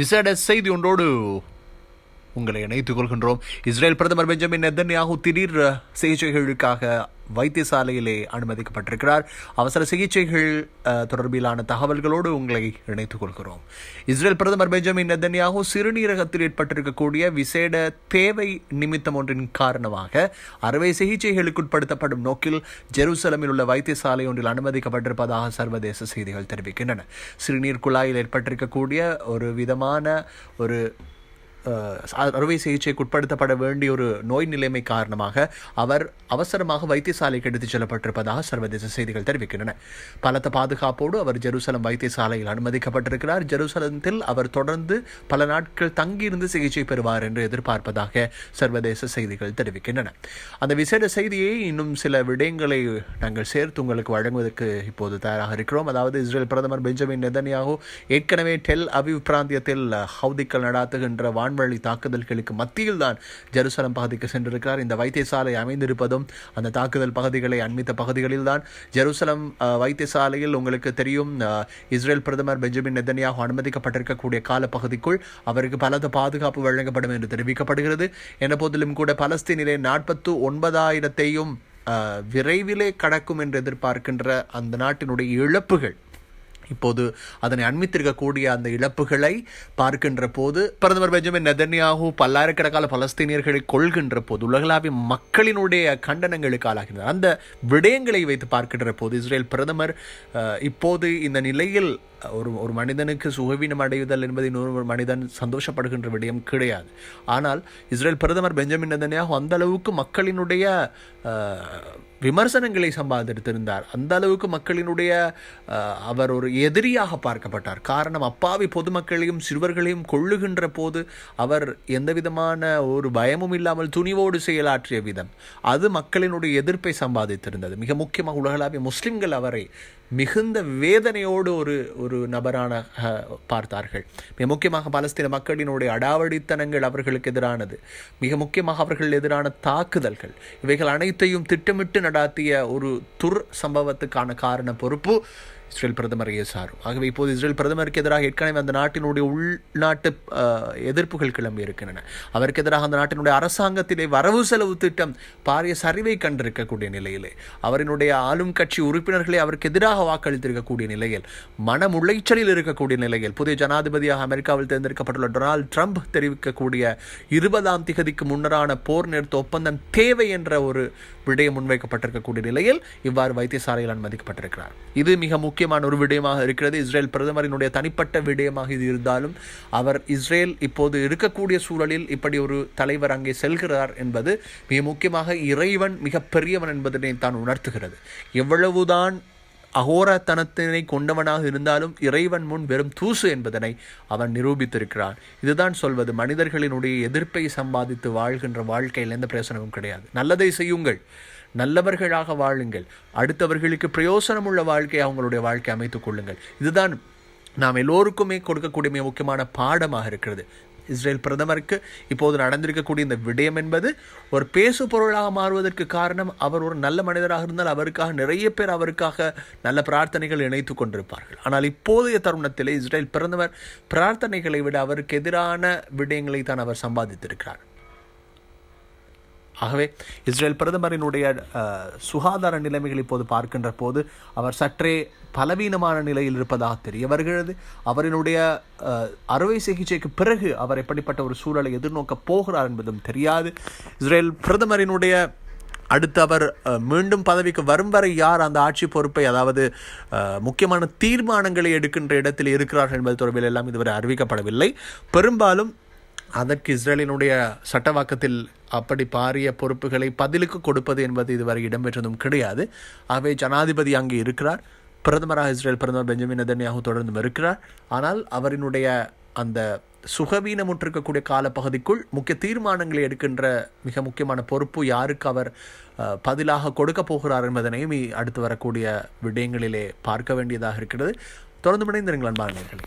விசேட செய்தி ஒன்றோடு உங்களை இணைத்துக் கொள்கின்றோம். இஸ்ரேல் பிரதமர் பெஞ்சமின் நெதன்யாகு திடீர் சிகிச்சைகளுக்காக வைத்தியசாலையிலே அனுமதிக்கப்பட்டிருக்கிறார். அவசர சிகிச்சைகள் தொடர்பிலான தகவல்களோடு உங்களை இணைத்துக் கொள்கிறோம். இஸ்ரேல் பிரதமர் பெஞ்சமின் நெதன்யாகு சிறுநீரகத்தில் ஏற்பட்டிருக்கக்கூடிய விசேட தேவை நிமித்தம் ஒன்றின் காரணமாக அறுவை சிகிச்சைகளுக்கு உட்படுத்தப்படும் நோக்கில் ஜெருசலமில் உள்ள வைத்தியசாலை ஒன்றில் அனுமதிக்கப்பட்டிருப்பதாக சர்வதேச செய்திகள் தெரிவிக்கின்றன. சிறுநீர் குழாயில் ஏற்பட்டிருக்கக்கூடிய ஒரு விதமான ஒரு அறுவை சிகிச்சைக்கு உட்படுத்தப்பட வேண்டிய ஒரு நோய் நிலைமை காரணமாக அவர் அவசரமாக வைத்தியசாலைக்கு எடுத்துச் செல்லப்பட்டிருப்பதாக சர்வதேச செய்திகள் தெரிவிக்கின்றன. பலத்த பாதுகாப்போடு அவர் ஜெருசலம் வைத்தியசாலையில் அனுமதிக்கப்பட்டிருக்கிறார். ஜெருசலத்தில் அவர் தொடர்ந்து பல நாட்கள் தங்கியிருந்து சிகிச்சை பெறுவார் என்று எதிர்பார்ப்பதாக சர்வதேச செய்திகள் தெரிவிக்கின்றன. அந்த விசேட செய்தியை இன்னும் சில விடயங்களை நாங்கள் சேர்த்து உங்களுக்கு வழங்குவதற்கு இப்போது தயாராக இருக்கிறோம். அதாவது இஸ்ரேல் பிரதமர் பெஞ்சமின் நெதன்யாகு ஏற்கனவே டெல் அவிவ் பிராந்தியத்தில் ஹவுதிக்கள் நடாத்துகின்ற வான்வழி தாக்குதல்களுக்கு மத்தியில் தான் ஜெருசலம் பகுதிக்கு சென்றிருக்கிறார். இந்த வைத்தியசாலை அமைந்திருப்பதும் அந்த தாக்குதல் பகுதிகளை அண்மித்த பகுதிகளில் தான். ஜெருசலம் வைத்தியசாலையில் உங்களுக்கு தெரியும், இஸ்ரேல் பிரதமர் பெஞ்சமின் நெதன்யாகு அனுமதிக்கப்பட்டிருக்கக்கூடிய காலப்பகுதிக்குள் அவருக்கு பலத்த பாதுகாப்பு வழங்கப்படும் என்று தெரிவிக்கப்படுகிறது. என்ற போதிலும் கூட பலஸ்தீனிலே 49,000 விரைவிலே கடக்கும் என்று எதிர்பார்க்கின்ற அந்த நாட்டினுடைய இழப்புகள், இப்போது அதனை அண்மித்திருக்கக்கூடிய அந்த இழப்புகளை பார்க்கின்ற போது பிரதமர் பெஞ்சமின் நெதன்யாகு பல்லாயிரக்கணக்கான பலஸ்தீனியர்களை கொள்கின்ற போது உலகளாவிய மக்களினுடைய கண்டனங்களுக்கு ஆளாகின்றனர். அந்த விடயங்களை வைத்து பார்க்கின்ற போது இஸ்ரேல் பிரதமர் இப்போது இந்த நிலையில் ஒரு மனிதனுக்கு சுகவீனம் அடையுதல் என்பது இன்னொரு மனிதன் சந்தோஷப்படுகின்ற விடயம் கிடையாது. ஆனால் இஸ்ரேல் பிரதமர் பெஞ்சமின் நெதன்யாகு அந்த அளவுக்கு மக்களினுடைய விமர்சனங்களை சம்பாதித்திருந்தார். அந்த அளவுக்கு மக்களினுடைய அவர் ஒரு எதிரியாக பார்க்கப்பட்டார். காரணம், அப்பாவி பொதுமக்களையும் சிறுவர்களையும் கொள்ளுகின்ற போது அவர் எந்த விதமான ஒரு பயமும் இல்லாமல் துணிவோடு செயலாற்றிய விதம் அது மக்களினுடைய எதிர்ப்பை சம்பாதித்திருந்தது. மிக முக்கியமாக உலகளாவிய முஸ்லிம்கள் அவரை மிகுந்த வேதனையோடு ஒரு நபரான பார்த்தார்கள். மிக முக்கியமாக பலஸ்தீன மக்களினுடைய அடாவடித்தனங்கள் அவர்களுக்கு எதிரானது, மிக முக்கியமாக அவர்கள் எதிரான தாக்குதல்கள், இவைகள் அனைத்தையும் திட்டமிட்டு நடாத்திய ஒரு சம்பவத்துக்கான காரண பொறுப்பு இஸ்ரேல் பிரதமரையே சாரும். ஆகவே இப்போது இஸ்ரேல் பிரதமருக்கு எதிராக ஏற்கனவே அந்த நாட்டினுடைய உள்நாட்டு எதிர்ப்புகள் கிளம்பி இருக்கின்றன. அவருக்கு எதிராக அந்த நாட்டினுடைய அரசாங்கத்திலே வரவு செலவு திட்டம் பாரிய சரிவை கண்டிருக்கக்கூடிய நிலையிலே, அவரினுடைய ஆளும் கட்சி உறுப்பினர்களை அவருக்கு எதிராக வாக்களித்திருக்கக்கூடிய நிலையில், மன உளைச்சலில் இருக்கக்கூடிய நிலையில், புதிய ஜனாதிபதியாக அமெரிக்காவில் தேர்ந்தெடுக்கப்பட்டுள்ள டொனால்ட் ட்ரம்ப் தெரிவிக்கக்கூடிய 20ஆம் திகதிக்கு முன்னரான போர் நிறுத்த ஒப்பந்தம் தேவை என்ற ஒரு விடயம் முன்வைக்கப்பட்டிருக்கக்கூடிய நிலையில் இவ்வாறு வைத்தியசாலையில் அனுமதிக்கப்பட்டிருக்கிறார். இது மிக முக்கியமான ஒரு விடயமாக இருக்கிறது. இஸ்ரேல் பிரதமரினுடைய தனிப்பட்ட விடயமாக இது இருந்தாலும் அவர் இஸ்ரேல் இப்போது இருக்கக்கூடிய சூழலில் இப்படி ஒரு தலைவர் அங்கே செல்கிறார் என்பது மிக முக்கியமாக இறைவன் மிக பெரியவன் என்பதனை தான் உணர்த்துகிறது. எவ்வளவுதான் அகோரத்தனத்தினை கொண்டவனாக இருந்தாலும் இறைவன் முன் வெறும் தூசு என்பதனை அவன் நிரூபித்திருக்கிறான். இதுதான் சொல்வது, மனிதர்களினுடைய எதிர்ப்பை சம்பாதித்து வாழ்கின்ற வாழ்க்கையில் எந்த பிரயோசனமும் கிடையாது. நல்லதை செய்யுங்கள், நல்லவர்களாக வாழுங்கள், அடுத்தவர்களுக்கு பிரயோசனமுள்ள வாழ்க்கையை அவங்களுடைய வாழ்க்கை அமைத்துக் கொள்ளுங்கள். இதுதான் நாம் எல்லோருக்குமே கொடுக்கக்கூடிய மிக முக்கியமான பாடமாக இருக்கிறது. இஸ்ரேல் பிரதமருக்கு இப்போது நடந்திருக்கக்கூடிய இந்த விடயம் என்பது ஒரு பேசு பொருளாக மாறுவதற்கு காரணம், அவர் ஒரு நல்ல மனிதராக இருந்தால் அவருக்காக நிறைய பேர் அவருக்காக நல்ல பிரார்த்தனைகள் இணைத்து கொண்டிருப்பார்கள். ஆனால் இப்போதைய தருணத்தில் இஸ்ரேல் பிரதமர் பிரார்த்தனைகளை விட அவருக்கு எதிரான விடயங்களை தான் அவர் சம்பாதித்திருக்கிறார். ஆகவே இஸ்ரேல் பிரதமரினுடைய சுகாதார நிலைமைகள் இப்போது பார்க்கின்ற போது அவர் சற்றே பலவீனமான நிலையில் இருப்பதாக தெரிய வருகிறது. அவரினுடைய அறுவை சிகிச்சைக்கு பிறகு அவர் எப்படிப்பட்ட ஒரு சூழலை எதிர்நோக்க போகிறார் என்பதும் தெரியாது. இஸ்ரேல் பிரதமரினுடைய அடுத்து அவர் மீண்டும் பதவிக்கு வரும் வரை யார் அந்த ஆட்சி பொறுப்பை, அதாவது முக்கியமான தீர்மானங்களை எடுக்கின்ற இடத்தில் இருக்கிறார்கள் என்பது தொடர்பில் எல்லாம் இதுவரை அறிவிக்கப்படவில்லை. பெரும்பாலும் அதற்கு இஸ்ரேலினுடைய சட்டவாக்கத்தில் அப்படி பாரிய பொறுப்புகளை பதிலுக்கு கொடுப்பது என்பது இதுவரை இடம்பெற்றதும் கிடையாது. ஆகவே ஜனாதிபதி அங்கே இருக்கிறார், பிரதமராக இஸ்ரேல் பிரதமர் பெஞ்சமின் நெதன்யாகு தொடர்ந்தும் இருக்கிறார். ஆனால் அவரினுடைய அந்த சுகவீனமுற்றிருக்கக்கூடிய காலப்பகுதிக்குள் முக்கிய தீர்மானங்களை எடுக்கின்ற மிக முக்கியமான பொறுப்பு யாருக்கு அவர் பதிலாக கொடுக்க போகிறார் என்பதனையும் அடுத்து வரக்கூடிய விடயங்களிலே பார்க்க வேண்டியதாக இருக்கிறது. தொடர்ந்து இணைந்திருங்கள் அன்பானவர்களே.